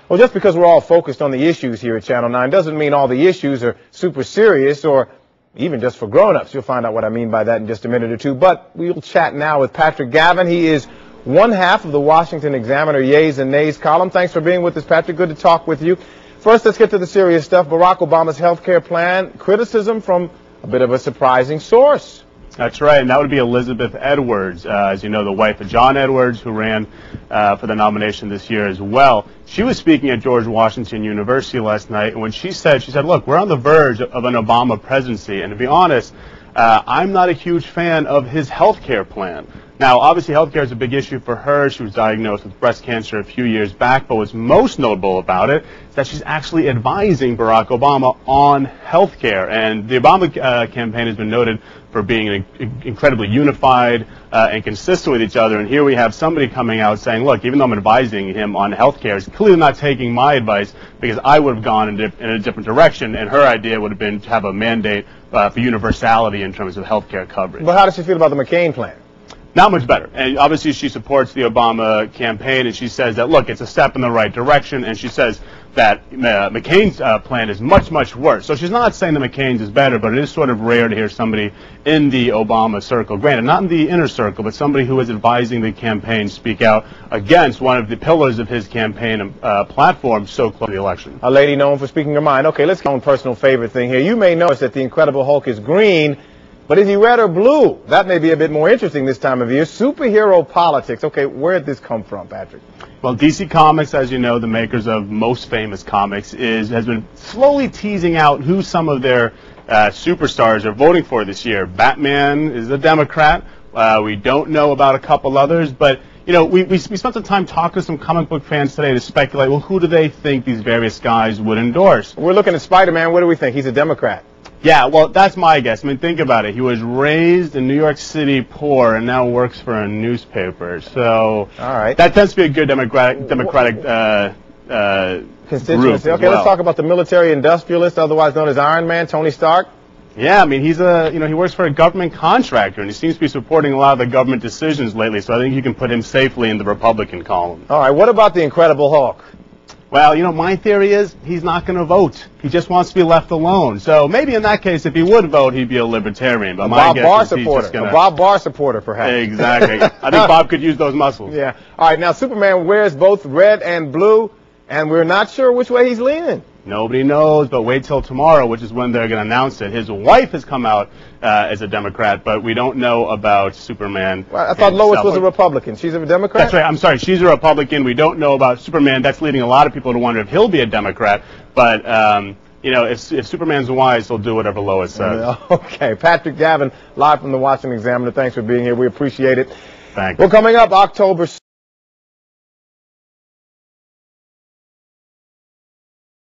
Well, just because we're all focused on the issues here at Channel 9 doesn't mean all the issues are super serious or even just for grown-ups. You'll find out what I mean by that in just a minute or two. But we'll chat now with Patrick Gavin. He is one half of the Washington Examiner Yeas and Nays column. Thanks for being with us, Patrick. Good to talk with you. First, let's get to the serious stuff. Barack Obama's health care plan, criticism from a bit of a surprising source. That's right, and that would be Elizabeth Edwards, as you know, the wife of John Edwards, who ran for the nomination this year as well. She was speaking at George Washington University last night, and when she said, look, we're on the verge of an Obama presidency, and to be honest, I'm not a huge fan of his health care plan. Now, obviously, health care is a big issue for her. She was diagnosed with breast cancer a few years back, but what's most notable about it is that she's actually advising Barack Obama on health care. And the Obama campaign has been noted for being incredibly unified and consistent with each other. And here we have somebody coming out saying, look, even though I'm advising him on health care, he's clearly not taking my advice because I would have gone in a different direction, and her idea would have been to have a mandate for universality in terms of health care coverage. But how does she feel about the McCain plan? Not much better. And obviously she supports the Obama campaign, and she says that, look, it's a step in the right direction, and she says that McCain's plan is much, much worse. So she's not saying that McCain's is better, but it is sort of rare to hear somebody in the Obama circle, granted, not in the inner circle, but somebody who is advising the campaign speak out against one of the pillars of his campaign platform so close to the election. A lady known for speaking her mind. Okay, let's get on personal favorite thing here. You may notice that the Incredible Hulk is green, but is he red or blue? That may be a bit more interesting this time of year. Superhero politics. Okay, where did this come from, Patrick? Well, DC Comics, as you know, the makers of most famous comics, has been slowly teasing out who some of their superstars are voting for this year. Batman is a Democrat. We don't know about a couple others, but you know, we spent some time talking to some comic book fans today to speculate, well, who do they think these various guys would endorse? We're looking at Spider-Man. What do we think? He's a Democrat. Yeah, well, that's my guess. I mean, think about it. He was raised in New York City poor and now works for a newspaper. So all right, that tends to be a good Democratic constituency. Okay, let's talk about the military industrialist, otherwise known as Iron Man, Tony Stark. Yeah, I mean, he works for a government contractor, and he seems to be supporting a lot of the government decisions lately, so I think you can put him safely in the Republican column. All right, what about the Incredible Hulk? Well, you know, my theory is he's not going to vote. He just wants to be left alone. So maybe in that case, if he would vote, he'd be a libertarian. But my guess is he's just going to... A Bob Barr supporter, perhaps. Exactly. I think Bob could use those muscles. Yeah. All right, now Superman wears both red and blue, and we're not sure which way he's leaning. Nobody knows, but wait till tomorrow, which is when they're going to announce it. His wife has come out as a Democrat, but we don't know about Superman. Well, I thought Lois was a Republican. She's a Democrat? That's right. I'm sorry. She's a Republican. We don't know about Superman. That's leading a lot of people to wonder if he'll be a Democrat. But, you know, if Superman's wise, he'll do whatever Lois says. Okay. Patrick Gavin, live from the Washington Examiner. Thanks for being here. We appreciate it. Thanks. Well, coming up, October